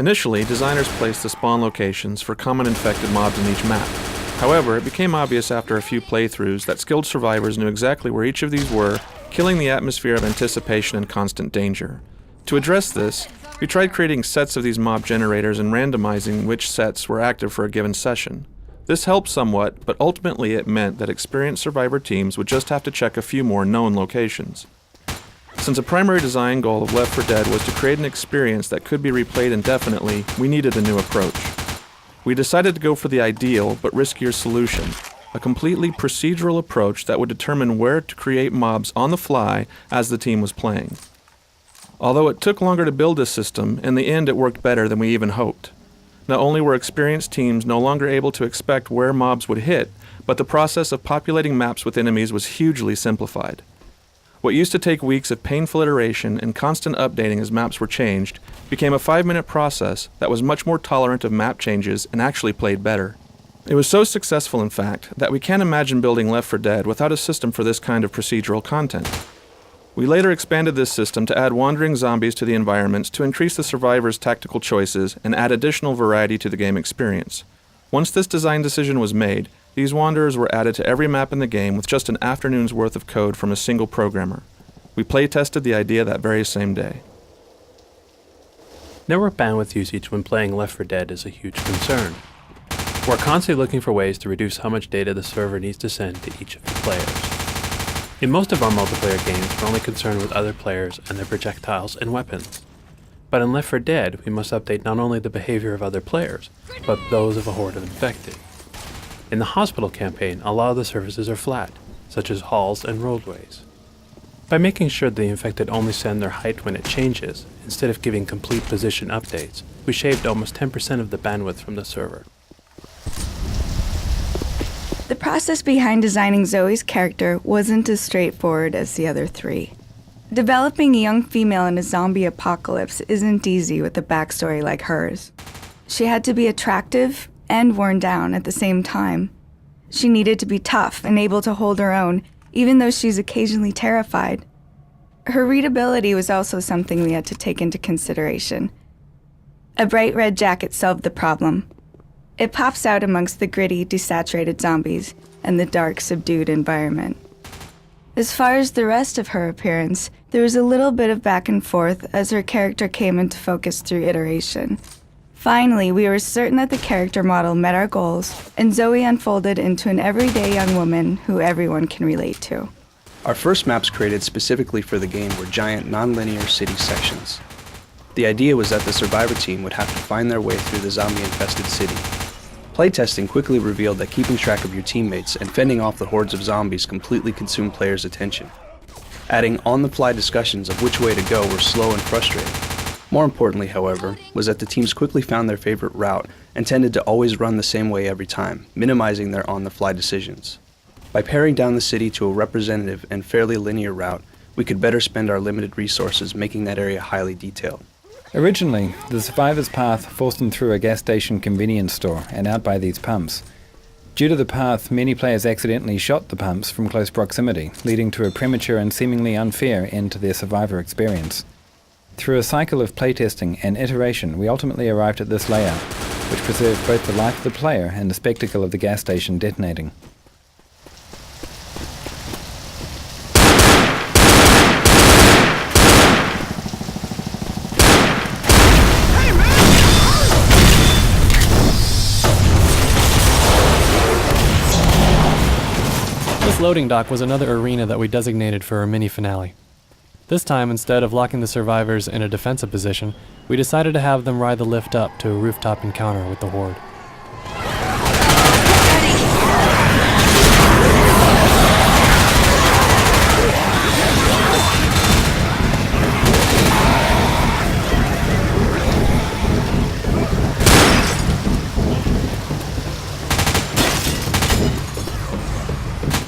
Initially, designers placed the spawn locations for common infected mobs in each map. However, it became obvious after a few playthroughs that skilled survivors knew exactly where each of these were, killing the atmosphere of anticipation and constant danger. To address this, we tried creating sets of these mob generators and randomizing which sets were active for a given session. This helped somewhat, but ultimately it meant that experienced survivor teams would just have to check a few more known locations. Since a primary design goal of Left 4 Dead was to create an experience that could be replayed indefinitely, we needed a new approach. We decided to go for the ideal but riskier solution, a completely procedural approach that would determine where to create mobs on the fly as the team was playing. Although it took longer to build this system, in the end it worked better than we even hoped. Not only were experienced teams no longer able to expect where mobs would hit, but the process of populating maps with enemies was hugely simplified. What used to take weeks of painful iteration and constant updating as maps were changed became a 5-minute process that was much more tolerant of map changes and actually played better. It was so successful, in fact, that we can't imagine building Left 4 Dead without a system for this kind of procedural content. We later expanded this system to add wandering zombies to the environments to increase the survivors' tactical choices and add additional variety to the game experience. Once this design decision was made, these wanderers were added to every map in the game with just an afternoon's worth of code from a single programmer. We play-tested the idea that very same day. Network bandwidth usage when playing Left 4 Dead is a huge concern. We're constantly looking for ways to reduce how much data the server needs to send to each of the players. In most of our multiplayer games, we're only concerned with other players and their projectiles and weapons. But in Left 4 Dead, we must update not only the behavior of other players, but those of a horde of infected. In the hospital campaign, a lot of the surfaces are flat, such as halls and roadways. By making sure the infected only send their height when it changes, instead of giving complete position updates, we shaved almost 10% of the bandwidth from the server. The process behind designing Zoe's character wasn't as straightforward as the other three. Developing a young female in a zombie apocalypse isn't easy with a backstory like hers. She had to be attractive and worn down at the same time. She needed to be tough and able to hold her own, even though she's occasionally terrified. Her readability was also something we had to take into consideration. A bright red jacket solved the problem. It pops out amongst the gritty, desaturated zombies and the dark, subdued environment. As far as the rest of her appearance, there was a little bit of back and forth as her character came into focus through iteration. Finally, we were certain that the character model met our goals, and Zoe unfolded into an everyday young woman who everyone can relate to. Our first maps created specifically for the game were giant, non-linear city sections. The idea was that the survivor team would have to find their way through the zombie-infested city. Playtesting quickly revealed that keeping track of your teammates and fending off the hordes of zombies completely consumed players' attention. Adding on-the-fly discussions of which way to go were slow and frustrating. More importantly, however, was that the teams quickly found their favorite route and tended to always run the same way every time, minimizing their on-the-fly decisions. By paring down the city to a representative and fairly linear route, we could better spend our limited resources making that area highly detailed. Originally, the survivor's path forced them through a gas station convenience store and out by these pumps. Due to the path, many players accidentally shot the pumps from close proximity, leading to a premature and seemingly unfair end to their survivor experience. Through a cycle of playtesting and iteration, we ultimately arrived at this layout, which preserved both the life of the player and the spectacle of the gas station detonating. This loading dock was another arena that we designated for our mini finale. This time, instead of locking the survivors in a defensive position, we decided to have them ride the lift up to a rooftop encounter with the horde.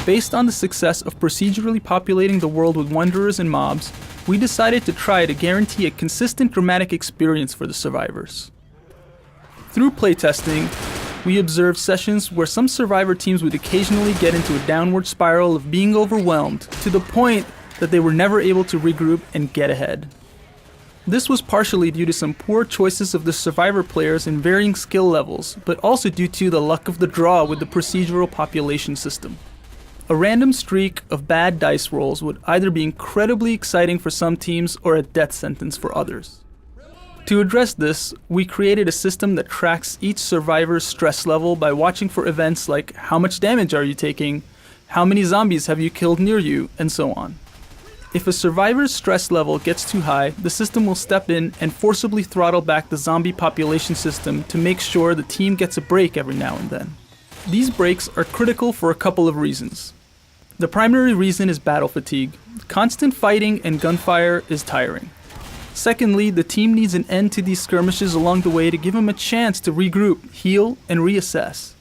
Based on the success of procedurally populating the world with wanderers and mobs, we decided to try to guarantee a consistent dramatic experience for the survivors. Through playtesting, we observed sessions where some survivor teams would occasionally get into a downward spiral of being overwhelmed to the point that they were never able to regroup and get ahead. This was partially due to some poor choices of the survivor players in varying skill levels, but also due to the luck of the draw with the procedural population system. A random streak of bad dice rolls would either be incredibly exciting for some teams or a death sentence for others. To address this, we created a system that tracks each survivor's stress level by watching for events like how much damage are you taking, how many zombies have you killed near you, and so on. If a survivor's stress level gets too high, the system will step in and forcibly throttle back the zombie population system to make sure the team gets a break every now and then. These breaks are critical for a couple of reasons. The primary reason is battle fatigue. Constant fighting and gunfire is tiring. Secondly, the team needs an end to these skirmishes along the way to give them a chance to regroup, heal, and reassess.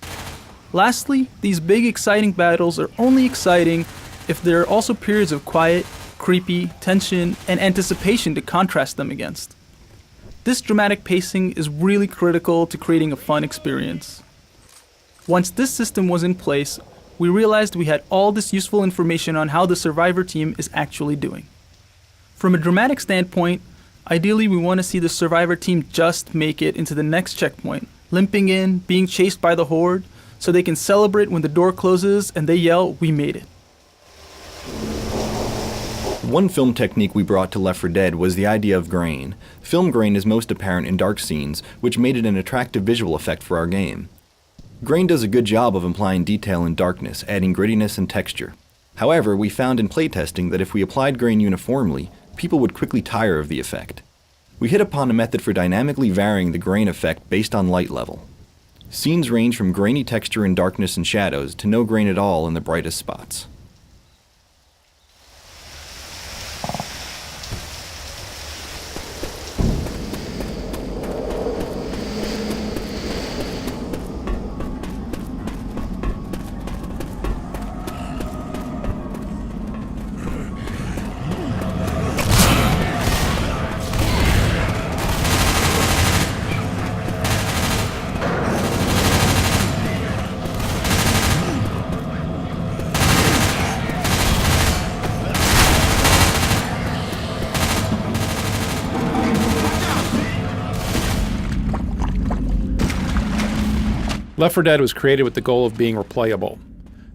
Lastly, these big exciting battles are only exciting if there are also periods of quiet, creepy, tension, and anticipation to contrast them against. This dramatic pacing is really critical to creating a fun experience. Once this system was in place, we realized we had all this useful information on how the survivor team is actually doing. From a dramatic standpoint, ideally we want to see the survivor team just make it into the next checkpoint, limping in, being chased by the horde, so they can celebrate when the door closes and they yell, "We made it." One film technique we brought to Left 4 Dead was the idea of grain. Film grain is most apparent in dark scenes, which made it an attractive visual effect for our game. Grain does a good job of implying detail in darkness, adding grittiness and texture. However, we found in playtesting that if we applied grain uniformly, people would quickly tire of the effect. We hit upon a method for dynamically varying the grain effect based on light level. Scenes range from grainy texture in darkness and shadows to no grain at all in the brightest spots. Left 4 Dead was created with the goal of being replayable.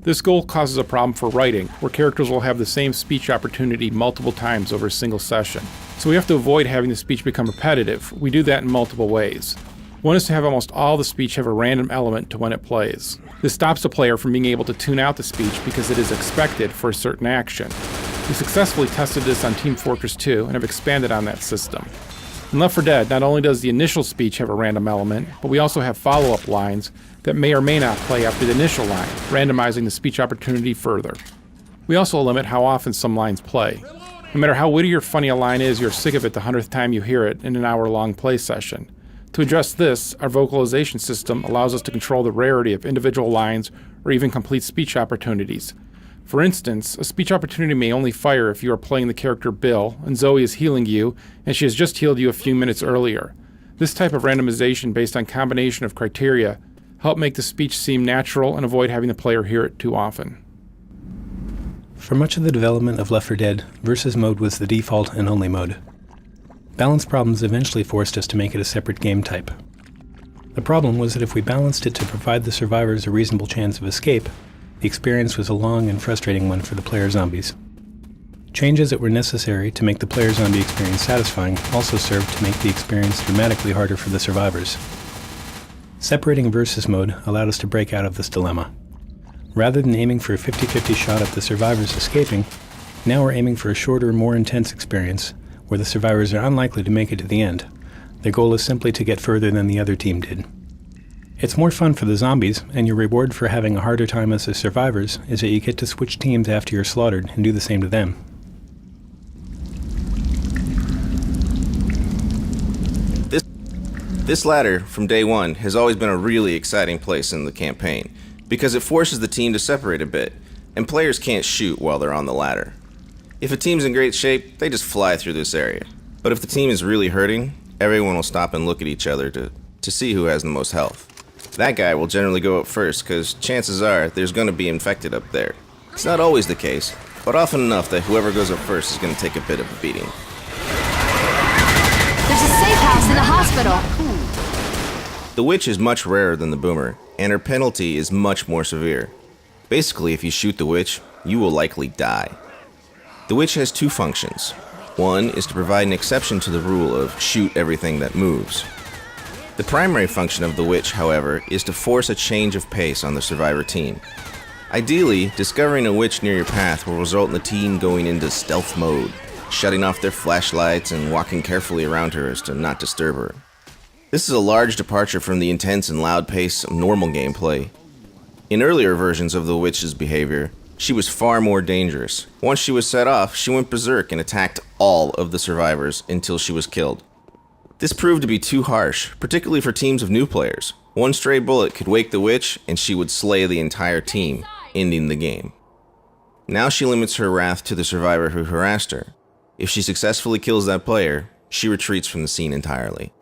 This goal causes a problem for writing, where characters will have the same speech opportunity multiple times over a single session. So we have to avoid having the speech become repetitive. We do that in multiple ways. One is to have almost all the speech have a random element to when it plays. This stops the player from being able to tune out the speech because it is expected for a certain action. We successfully tested this on Team Fortress 2 and have expanded on that system. In Left 4 Dead, not only does the initial speech have a random element, but we also have follow-up lines that may or may not play after the initial line, randomizing the speech opportunity further. We also limit how often some lines play. No matter how witty or funny a line is, you're sick of it the 100th time you hear it in an hour-long play session. To address this, our vocalization system allows us to control the rarity of individual lines or even complete speech opportunities. For instance, a speech opportunity may only fire if you are playing the character Bill and Zoe is healing you and she has just healed you a few minutes earlier. This type of randomization based on combination of criteria help make the speech seem natural and avoid having the player hear it too often. For much of the development of Left 4 Dead, Versus mode was the default and only mode. Balance problems eventually forced us to make it a separate game type. The problem was that if we balanced it to provide the survivors a reasonable chance of escape, the experience was a long and frustrating one for the player zombies. Changes that were necessary to make the player zombie experience satisfying also served to make the experience dramatically harder for the survivors. Separating Versus mode allowed us to break out of this dilemma. Rather than aiming for a 50-50 shot at the survivors escaping, now we're aiming for a shorter, more intense experience where the survivors are unlikely to make it to the end. Their goal is simply to get further than the other team did. It's more fun for the zombies, and your reward for having a harder time as the survivors is that you get to switch teams after you're slaughtered and do the same to them. This ladder, from day one, has always been a really exciting place in the campaign, because it forces the team to separate a bit, and players can't shoot while they're on the ladder. If a team's in great shape, they just fly through this area. But if the team is really hurting, everyone will stop and look at each other to see who has the most health. That guy will generally go up first, because chances are there's going to be infected up there. It's not always the case, but often enough that whoever goes up first is going to take a bit of a beating. boss in the hospital. The witch is much rarer than the boomer, and her penalty is much more severe. Basically, if you shoot the witch, you will likely die. The witch has two functions. One is to provide an exception to the rule of shoot everything that moves. The primary function of the witch, however, is to force a change of pace on the survivor team. Ideally, discovering a witch near your path will result in the team going into stealth mode, shutting off their flashlights and walking carefully around her as to not disturb her. This is a large departure from the intense and loud pace of normal gameplay. In earlier versions of the witch's behavior, she was far more dangerous. Once she was set off, she went berserk and attacked all of the survivors until she was killed. This proved to be too harsh, particularly for teams of new players. One stray bullet could wake the witch, and she would slay the entire team, ending the game. Now she limits her wrath to the survivor who harassed her. If she successfully kills that player, she retreats from the scene entirely.